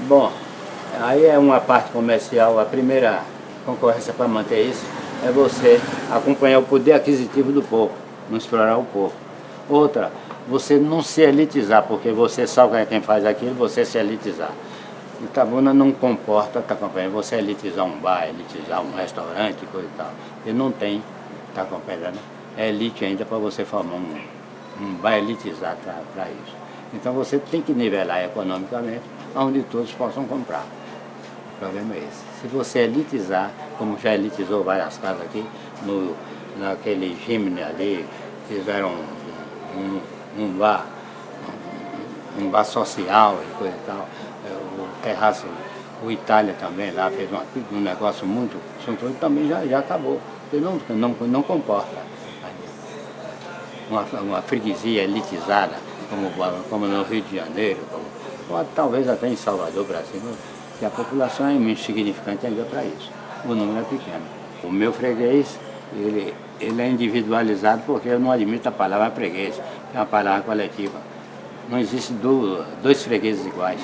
Bom, aí é uma parte comercial. A primeira concorrência para manter isso é você acompanhar o poder aquisitivo do povo, não explorar o povo. Outra, você não se elitizar, porque você sabe quem faz aquilo, você se elitizar. Itabuna não comporta, tá compreendendo? Você elitizar um bar, elitizar um restaurante, coisa e tal. E não tem, tá compreendendo? É elite ainda para você formar um bar elitizado para isso. Então você tem que nivelar economicamente, onde todos possam comprar. O problema é esse. Se você elitizar, como já elitizou várias casas aqui, naquele Gimne ali, fizeram um bar, um bar social e coisa e tal. O terraço, o Itália também lá fez um negócio muito suntuoso, também já acabou. Porque não comporta uma freguesia elitizada, como no Rio de Janeiro, ou talvez até em Salvador, Brasil, que a população é insignificante ainda para isso. O número é pequeno. O meu freguês, ele é individualizado porque eu não admito a palavra freguês, que é uma palavra coletiva. Não existe dois fregueses iguais.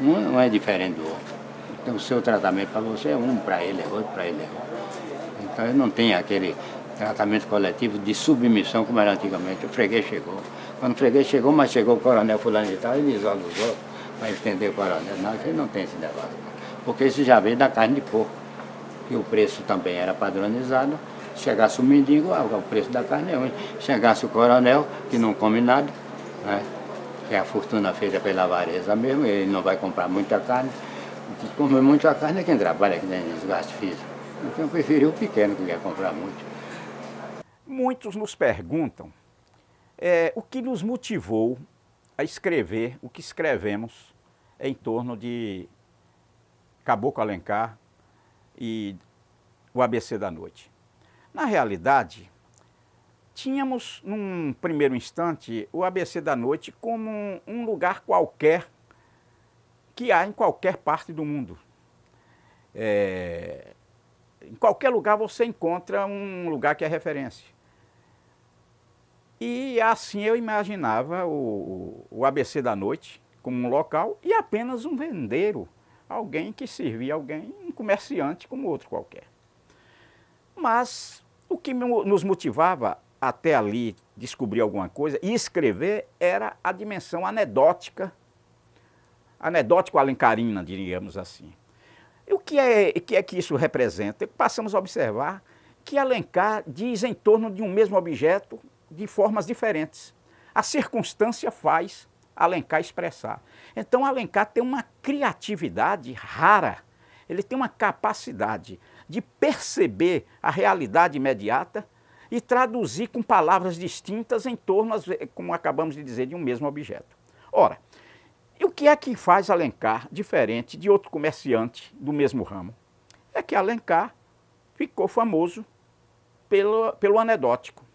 Um não é diferente do outro. Então o seu tratamento para você é um, para ele é outro, para ele é outro. Então ele não tem aquele tratamento coletivo de submissão como era antigamente. O freguês chegou. Quando o freguês chegou, mas chegou o coronel fulano de tal, ele isola os outros para entender o coronel. Não, ele não tem esse negócio. Porque isso já veio da carne de porco. E o preço também era padronizado. Chegasse o mendigo, o preço da carne é ruim. Chegasse o coronel, que não come nada, né? Que é a fortuna feita pela avareza mesmo, ele não vai comprar muita carne. O que come muita carne é quem trabalha, que tem desgaste físico. Então eu preferi o pequeno que quer comprar muito. Muitos nos perguntam o que nos motivou a escrever o que escrevemos em torno de Caboclo Alencar e o ABC da Noite. Na realidade, tínhamos, num primeiro instante, o ABC da Noite como um lugar qualquer que há em qualquer parte do mundo. Em qualquer lugar você encontra um lugar que é referência. E assim eu imaginava o ABC da Noite como um local e apenas um vendeiro, alguém que servia alguém, um comerciante como outro qualquer. Mas o que nos motivava até ali descobrir alguma coisa e escrever era a dimensão anedótico-alencarina, diríamos assim. E o que é que isso representa? Passamos a observar que Alencar diz em torno de um mesmo objeto de formas diferentes. A circunstância faz Alencar expressar. Então Alencar tem uma criatividade rara, ele tem uma capacidade de perceber a realidade imediata e traduzir com palavras distintas em torno, como acabamos de dizer, de um mesmo objeto. Ora, e o que é que faz Alencar diferente de outro comerciante do mesmo ramo? É que Alencar ficou famoso pelo anedótico.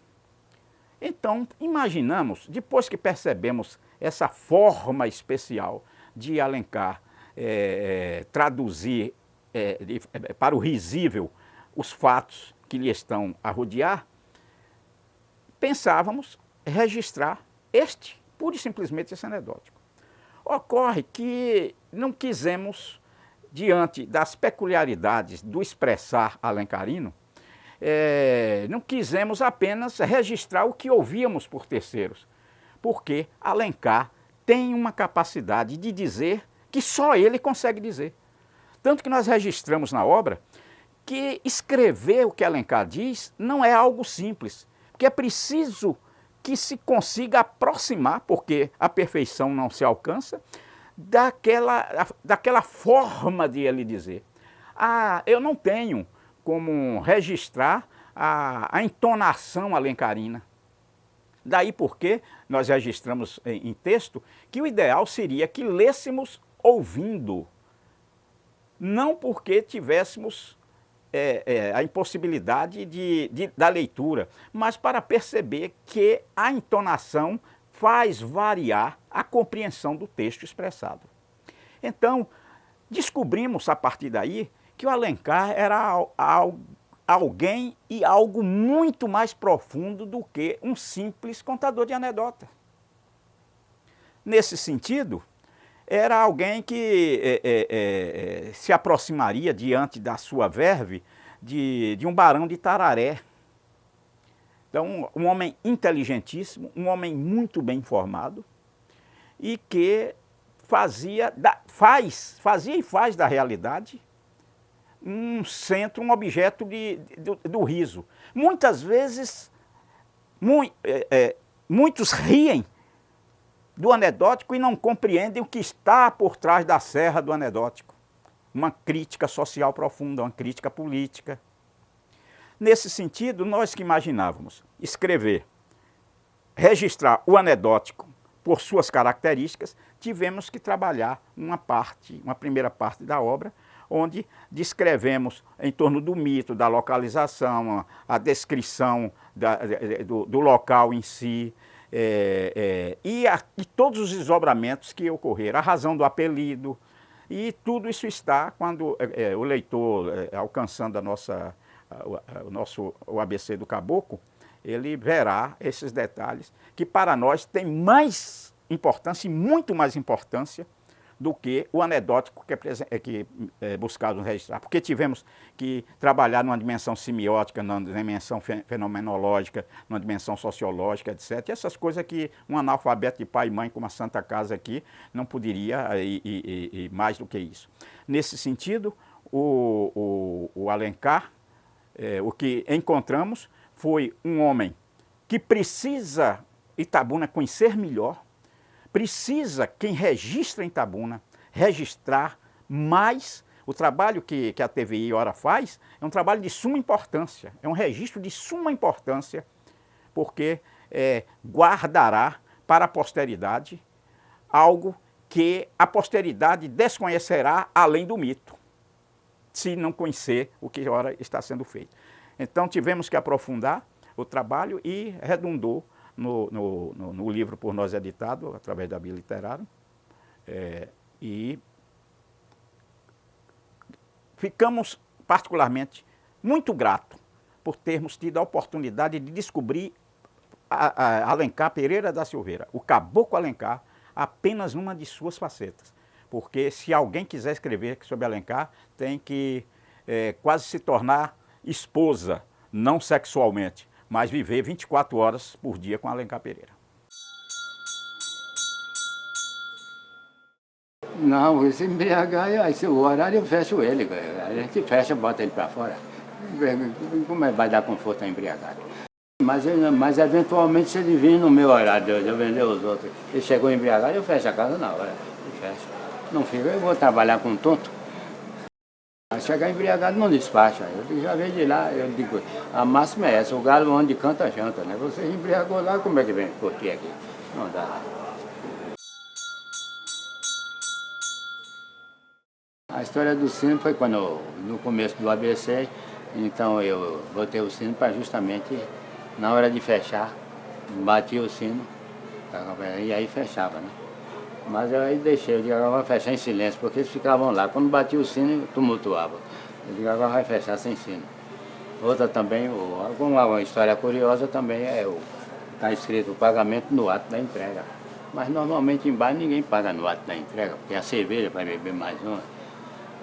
Então, imaginamos, depois que percebemos essa forma especial de Alencar traduzir para o risível os fatos que lhe estão a rodear, pensávamos registrar pura e simplesmente esse anedótico. Ocorre que não quisemos, diante das peculiaridades do expressar alencarino, não quisemos apenas registrar o que ouvíamos por terceiros, porque Alencar tem uma capacidade de dizer que só ele consegue dizer. Tanto que nós registramos na obra que escrever o que Alencar diz não é algo simples, porque é preciso que se consiga aproximar, porque a perfeição não se alcança, daquela forma de ele dizer. Eu não tenho como registrar a entonação alencarina. Daí porque nós registramos em texto que o ideal seria que lêssemos ouvindo, não porque tivéssemos a impossibilidade da leitura, mas para perceber que a entonação faz variar a compreensão do texto expressado. Então, descobrimos a partir daí que o Alencar era alguém e algo muito mais profundo do que um simples contador de anedota. Nesse sentido, era alguém que se aproximaria diante da sua verve de um barão de Tararé. Então, um homem inteligentíssimo, um homem muito bem informado e que fazia e faz da realidade um centro, um objeto do riso. Muitas vezes, muitos riem do anedótico e não compreendem o que está por trás da serra do anedótico. Uma crítica social profunda, uma crítica política. Nesse sentido, nós que imaginávamos escrever, registrar o anedótico por suas características, tivemos que trabalhar uma primeira parte da obra, onde descrevemos em torno do mito, da localização, a descrição do local em si, e todos os desdobramentos que ocorreram, a razão do apelido, e tudo isso está quando o leitor, alcançando o ABC do Caboclo, ele verá esses detalhes que para nós tem mais importância e muito mais importância do que o anedótico que é buscado registrar. Porque tivemos que trabalhar numa dimensão semiótica, numa dimensão fenomenológica, numa dimensão sociológica, etc. E essas coisas que um analfabeto de pai e mãe, como a Santa Casa aqui, não poderia ir mais do que isso. Nesse sentido, o Alencar, o que encontramos foi um homem que precisa Itabuna conhecer melhor, precisa quem registra em Itabuna registrar mais. O trabalho que a TVI ora faz é um trabalho de suma importância, é um registro de suma importância, porque guardará para a posteridade algo que a posteridade desconhecerá além do mito, se não conhecer o que ora está sendo feito. Então tivemos que aprofundar o trabalho e redundou no livro por nós editado, através da Bia Literária, e ficamos particularmente muito gratos por termos tido a oportunidade de descobrir Alencar Pereira da Silveira, o Caboclo Alencar, apenas numa de suas facetas. Porque se alguém quiser escrever sobre Alencar, tem que quase se tornar esposa, não sexualmente, mas viver 24 horas por dia com Alencar Pereira. Não, se embriagar, o horário eu fecho ele. A gente fecha, bota ele para fora. Como é que vai dar conforto a embriagado? Mas eventualmente, se ele vir no meu horário de eu vender os outros, ele chegou embriagado, eu fecho a casa na hora. Eu fecho. Não fica, eu vou trabalhar com tonto. Mas chegar embriagado não despacha. Eu já vejo de lá, eu digo, a máxima é essa, o galo onde canta, janta, né? Você embriagou lá, como é que vem curtir aqui? Não dá. A história do sino foi quando, no começo do ABC, então eu botei o sino para justamente, na hora de fechar, batia o sino, e aí fechava, né? Mas eu aí deixei, eu digo, agora vai fechar em silêncio, porque eles ficavam lá. Quando batia o sino, tumultuava. Eu digo, agora vai fechar sem sino. Outra também, uma história curiosa também está escrito o pagamento no ato da entrega. Mas normalmente em bar ninguém paga no ato da entrega, porque a cerveja vai beber mais uma.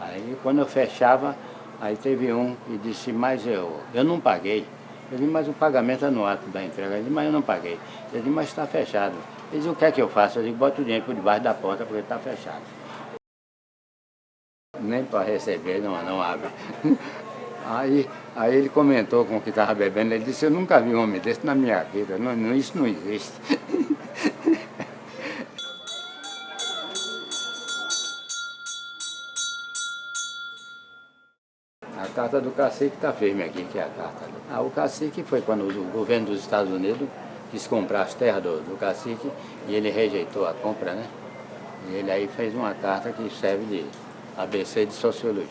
Aí quando eu fechava, aí teve um que disse, mas eu não paguei. Eu disse, mas o pagamento é no ato da entrega. Ele disse, mas eu não paguei. Eu disse, mas está fechado. Ele disse, o que é que eu faço? Eu disse, bota o dinheiro por debaixo da porta porque está fechado. Nem para receber, não abre. Aí ele comentou com o que estava bebendo, ele disse, eu nunca vi um homem desse na minha vida, isso não existe. A carta do cacique está firme aqui, que é a carta. O cacique foi quando o governo dos Estados Unidos quis comprar as terras do cacique e ele rejeitou a compra, né? E ele aí fez uma carta que serve de ABC de Sociologia.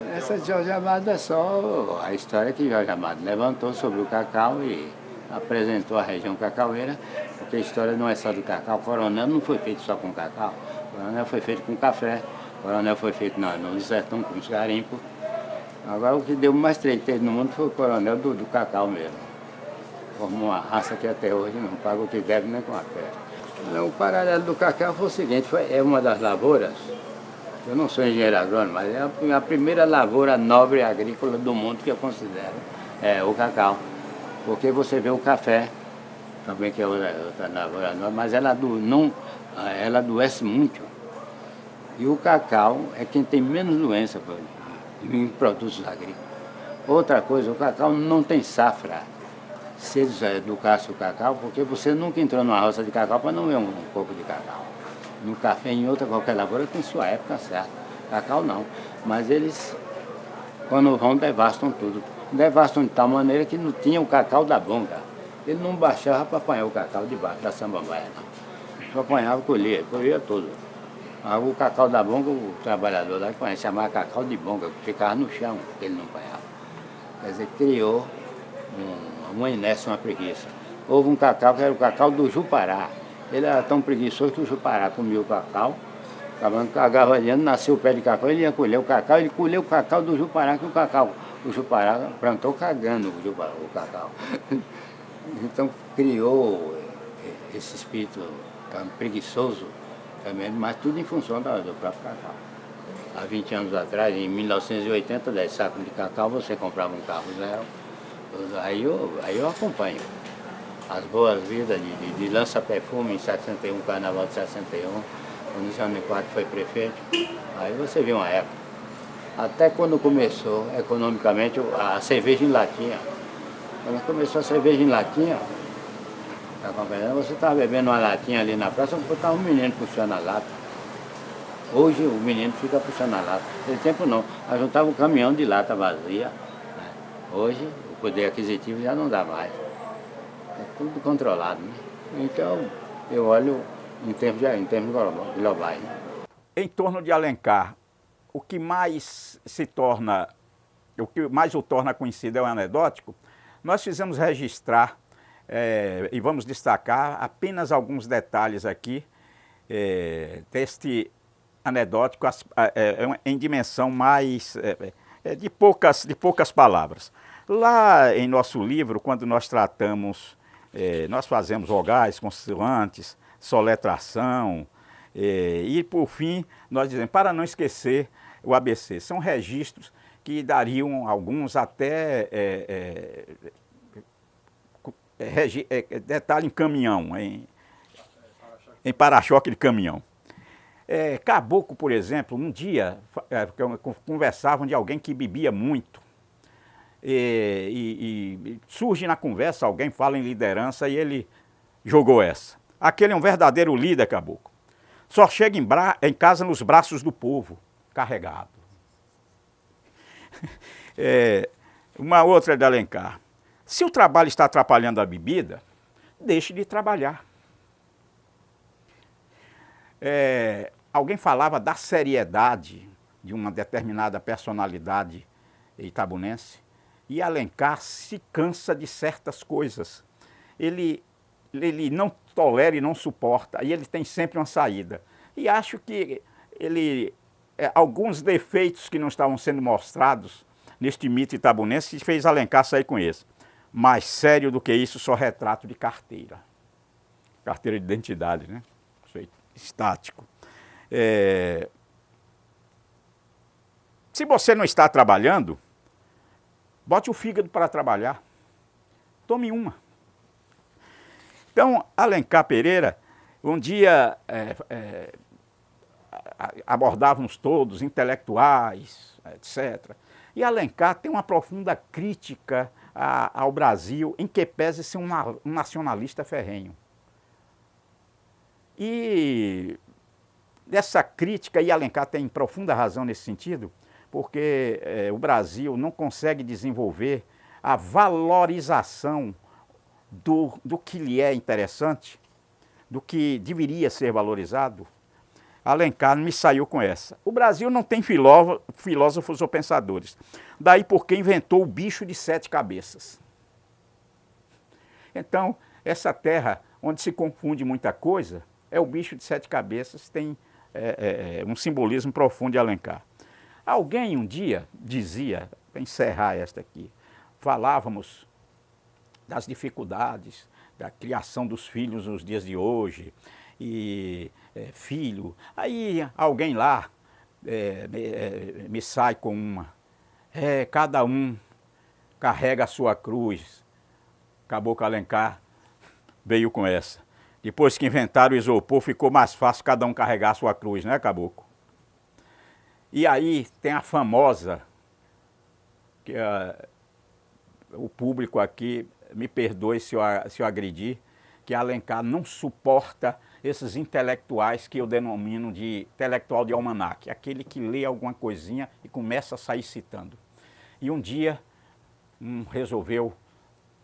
Essa de Jorge Amado é só a história que Jorge Amado levantou sobre o cacau e apresentou a região cacaueira, porque a história não é só do cacau. O coronel não foi feito só com cacau, o coronel foi feito com café, o coronel foi feito no sertão com os garimpos. Agora o que deu mais treino no mundo foi o coronel do cacau mesmo. Formou uma raça que até hoje não paga o que deve nem com a fé. O paralelo do cacau foi o seguinte, é uma das lavouras, eu não sou engenheiro agrônomo, mas é a primeira lavoura nobre agrícola do mundo que eu considero, é o cacau. Porque você vê o café, também que é outra lavoura nobre, mas ela adoece muito. E o cacau é quem tem menos doença em produtos agrícolas. Outra coisa, o cacau não tem safra. Se eles educassem o cacau, porque você nunca entrou numa roça de cacau para não ver um coco de cacau. No café, em outra qualquer lavoura, tem sua época certa. Cacau não. Mas eles, quando vão, devastam tudo. Devastam de tal maneira que não tinha o cacau da bonga. Ele não baixava para apanhar o cacau debaixo da samambaia, não. Só apanhava e colhia tudo. O cacau da bonga, o trabalhador lá conhece, chamava cacau de bonga, que ficava no chão, que ele não apanhava. Quer dizer, criou uma inércia, uma preguiça. Houve um cacau que era o cacau do Jupará. Ele era tão preguiçoso que o Jupará comia o cacau, acabando agavalhando, nasceu o pé de cacau, ele ia colher o cacau, ele colheu o cacau do Jupará, que o Jupará plantou cagando o cacau. Então criou esse espírito tão preguiçoso também, mas tudo em função do próprio cacau. Há 20 anos atrás, em 1980, 10 sacos de cacau, você comprava um carro zero. Aí eu acompanho. As boas-vindas de lança-perfume em 61, carnaval de 61, quando o Jânio IV foi prefeito. Aí você viu uma época. Até quando começou, economicamente, a cerveja em latinha. Quando começou a cerveja em latinha, tá acompanhando? Você estava bebendo uma latinha ali na praça, estava um menino puxando a lata. Hoje o menino fica puxando a lata. Naquele tempo não. Aí juntava um caminhão de lata vazia. Né? Hoje o poder aquisitivo já não dá mais. É tudo controlado. Né? Então eu olho em termos globais. Né? Em torno de Alencar, o que mais o torna conhecido é o anedótico. Nós fizemos registrar e vamos destacar apenas alguns detalhes aqui deste anedótico em dimensão mais de poucas palavras. Lá em nosso livro, quando nós tratamos, nós fazemos vogais, consoantes, soletração, e por fim nós dizemos, para não esquecer o ABC, são registros que dariam alguns até detalhe em caminhão, em para-choque de caminhão. Caboclo, por exemplo, um dia conversavam de alguém que bebia muito e surge na conversa, alguém fala em liderança e ele jogou essa. Aquele é um verdadeiro líder, Caboclo. Só chega em casa nos braços do povo, carregado. Uma outra de Alencar. Se o trabalho está atrapalhando a bebida, deixe de trabalhar. Alguém falava da seriedade de uma determinada personalidade itabunense e Alencar se cansa de certas coisas. Ele não tolera e não suporta, e ele tem sempre uma saída. E acho que alguns defeitos que não estavam sendo mostrados neste mito itabunense fez Alencar sair com esse. Mais sério do que isso, só retrato de carteira. Carteira de identidade, né? Estático. Se você não está trabalhando, bote o fígado para trabalhar. Tome uma. Então, Alencar Pereira, um dia abordávamos todos, intelectuais, etc. E Alencar tem uma profunda crítica ao Brasil, em que pese ser um nacionalista ferrenho. E dessa crítica, e Alencar tem profunda razão nesse sentido, porque o Brasil não consegue desenvolver a valorização do que lhe é interessante, do que deveria ser valorizado. Alencar me saiu com essa. O Brasil não tem filósofos ou pensadores. Daí porque inventou o bicho de 7 cabeças. Então, essa terra onde se confunde muita coisa, é o bicho de 7 cabeças, tem um simbolismo profundo de Alencar. Alguém um dia dizia, para encerrar esta aqui, falávamos das dificuldades, da criação dos filhos nos dias de hoje, e filho, aí alguém lá me sai com uma, cada um carrega a sua cruz. Caboclo Alencar veio com essa. Depois que inventaram o isopor, ficou mais fácil cada um carregar a sua cruz, né, Caboclo? E aí tem a famosa, que o público aqui, me perdoe se eu agredir, que Alencar não suporta esses intelectuais que eu denomino de intelectual de almanaque, aquele que lê alguma coisinha e começa a sair citando. E um dia, resolveu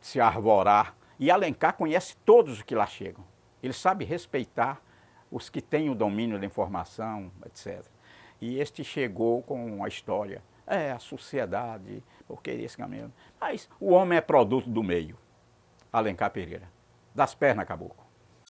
se arvorar, e Alencar conhece todos os que lá chegam. Ele sabe respeitar os que têm o domínio da informação, etc. E este chegou com a história, a sociedade, porque esse caminho. Mas o homem é produto do meio, Alencar Pereira. Das pernas, Caboclo.